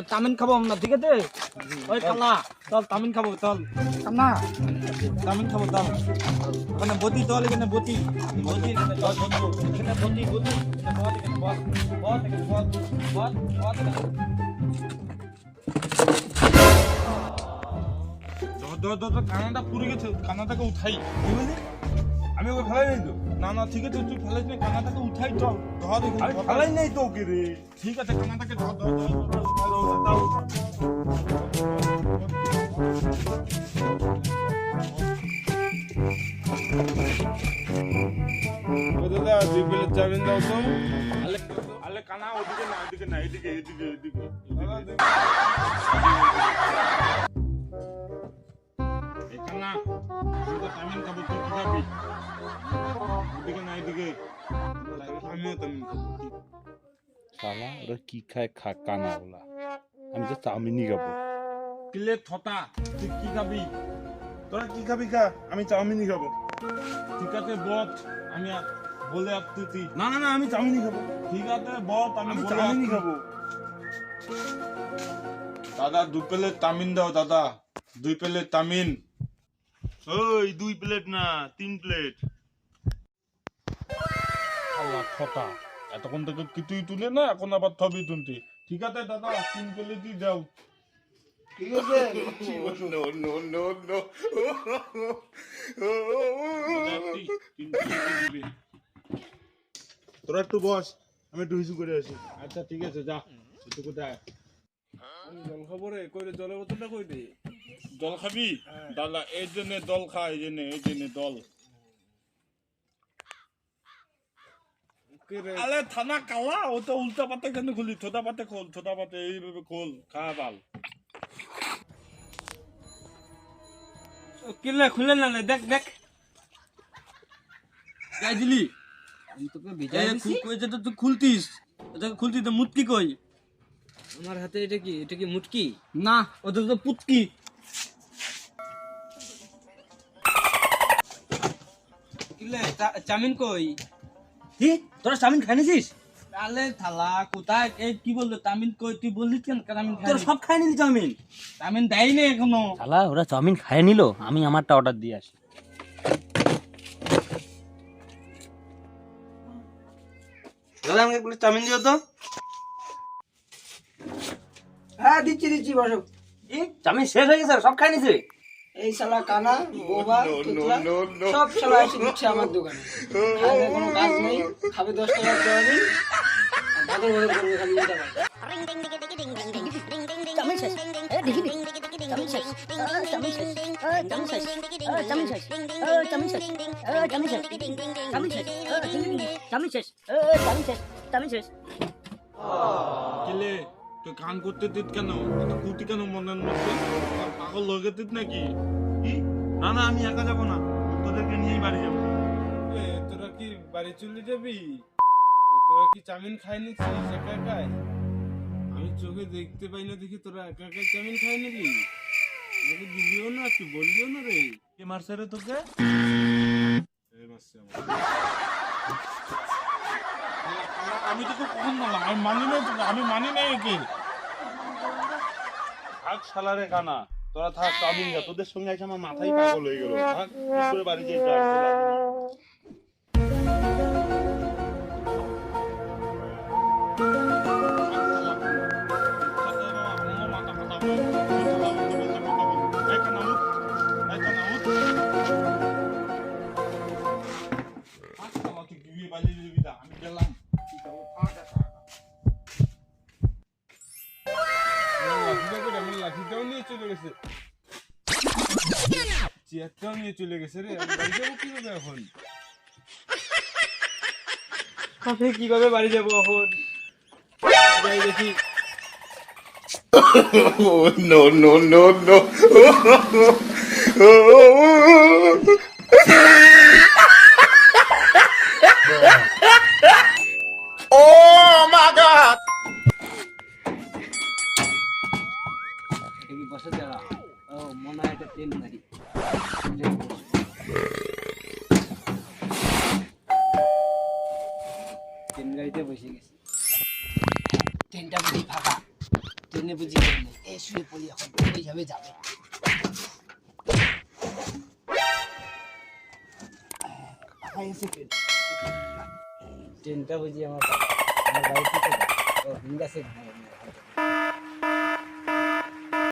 Chowmein খাবো আমরা, ঠিক আছে? ওই কালা, চল চাউমিন খাবো, চল কান্না চাউমিন খাবো, চল। এখানে বতি, চল এখানে বতি, বতি এখানে চল, বন্ধু এখানে বতি, বতি এখানে বল, এখানে বল, বল এখানে বল, বল বল এখানে। কানাটা পুড়ে গেছে, কানাটাকে উঠাই। কি বলি? আমি ওকে ফেলাই নাই তো। না না ঠিক আছে, তুই ফেলাইস না, কানাটাকে উঠাই, চল ধর। আমি ফেলাই নাই তো ওকে রে। ঠিক আছে, কানাটাকে ধর ধর ধর দাদা, 2 প্লেট চাউমিন দাও তো। আলে কানা ওদিকে না, এদিকে না, এদিকে এদিকে এদিকে। কানা চাউমিন খাবো, তুই কি খাবি? এদিকে না, এদিকে। আমিও চাউমিন খাবো। শালা ওরা কি খায় কানা ওলা, আমি তো চাউমিনই খাবো। কিলে থতা, তুই কি খাবি? তোরা কি খাবি খা, আমি চাউমিনই খাবো। ঠিক আছে বট, আমি বলে আসতেছি। না না না, আমি চাউমিনই খাবো। ঠিক আছে বট, আমি চাউমিনই খাবো। দাদা 2 প্লেট চাউমিন দাও দাদা, 2 প্লেট চাউমিন। ওই 2 প্লেট না, 3 প্লেট। আল্লাহ খতা, এতক্ষণ থেকে কিছুই তুলে না, এখন আবার থবি তুলতে। ঠিক আছে দাদা, 3 প্লেটই দাও। ঠিক আছে? তোরা একটু বস, আমি একটু হিসু করে আসি। আচ্ছা ঠিক আছে, যা। একটু কোথায় জল খাবো রে? কই রে, জলের বোতলটা কই রে? জল খাবি? দাদা এই জন্য দল খা, এই জন্য দল। আলে থানা কালা, ও তো উল্টা পাতে কেন খুলি? ছোটা পাতে খোল, ছোটা পাতে এইভাবে খোল, খা বাল। কিলে খুলে না, দেখ দেখ গাই দিলি। আমি তোকে ভিজাই দিছি, কই যেটা তুই খুলতিস, এটা খুলতি তো মুটকি কই? আমার হাতে এটা কি? এটা কি মুটকি? না, ওটা তো পুটকি। কিলে চাউমিন কই? কি তোরা চাউমিন খাই নিছিস? আলে থালা কোথায়? এই কি বললো চাউমিন কই? তুই বললি কেন চাউমিন খাই? তোরা সব খাই নিলি চাউমিন? চাউমিন দেয় না এখনো। শালা ওরা চাউমিন খায় নিল, আমি আমারটা অর্ডার দিয়ে আসি। দাদা আমাকে একটু চাউমিন দিও তো। হ্যাঁ দিচ্ছি দিচ্ছি, বসো। চাউমিন শেষ হয়ে গেছে, সব খাই নিছে। এই শালা কানা বোবা তুতলা সব শালা এসে দিচ্ছে আমার দোকানে। খাবে কোনো কাজ নেই, খাবে 10 টাকা চাউমিন, ভাতের বদল করবে খালি এটা পায়। চাউমিন শেষ, দেখিবি চাউমিন শেষ, চাউমিন শেষ, চাউমিন শেষ, চাউমিন শেষ, চাউমিন শেষ, চাউমিন শেষ, চাউমিন শেষ, চাউমিন শেষ, চাউমিন শেষ, চাউমিন শেষ। কিলে তুই গান করতে দিত কেন? এত কুটি কেন মনের মধ্যে? আর পাগল লগে দিত নাকি? কি? না না, আমি একা যাবো না, তোদেরকে নিয়েই বাড়ি যাবো। তোরা কি বাড়ি চলে যাবি? তোরা কি চাউমিন খাই নিছিস একা একাই? আমি চোখে দেখতে পাই না দেখি তোরা একা একাই চাউমিন খাই নিলি। তোকে দিলিও না, তুই বললিও না রে। কে মারছে রে তোকে? আমি তোকে কখন বললাম? আমি মানি নাই তোকে, আমি মানি নাই একে। থাক শালারে কানা, তোরা থাক, চাউমিন খা। তোদের সঙ্গে এসে আমার মাথাই পাগল হয়ে গেল। থাক, করে বাড়ি যেতে আমি গেলাম। লাঠিটাও নিয়ে চলে গেছে, চেয়ারটাও নিয়ে চলে গেছে রে। আমি বাড়ি যাবো কিভাবে এখন? আমি কিভাবে বাড়ি যাবো এখন? যাই দেখি। No, no, no, no. Oh my God! এটা কি বসে যারা? ও মনে হয় এটা ট্রেন গাড়ি। ট্রেন গাড়িতে বসে গেছি। ট্রেনটা বুঝি ফাঁকা, ট্রেন জেনে বুঝি নেই এ শুয়ে পড়ি এখন এইভাবে যাবে ট্রেনটা বুঝি আমার বাড়ি থেকে বিন্দাসে ঘুমাবো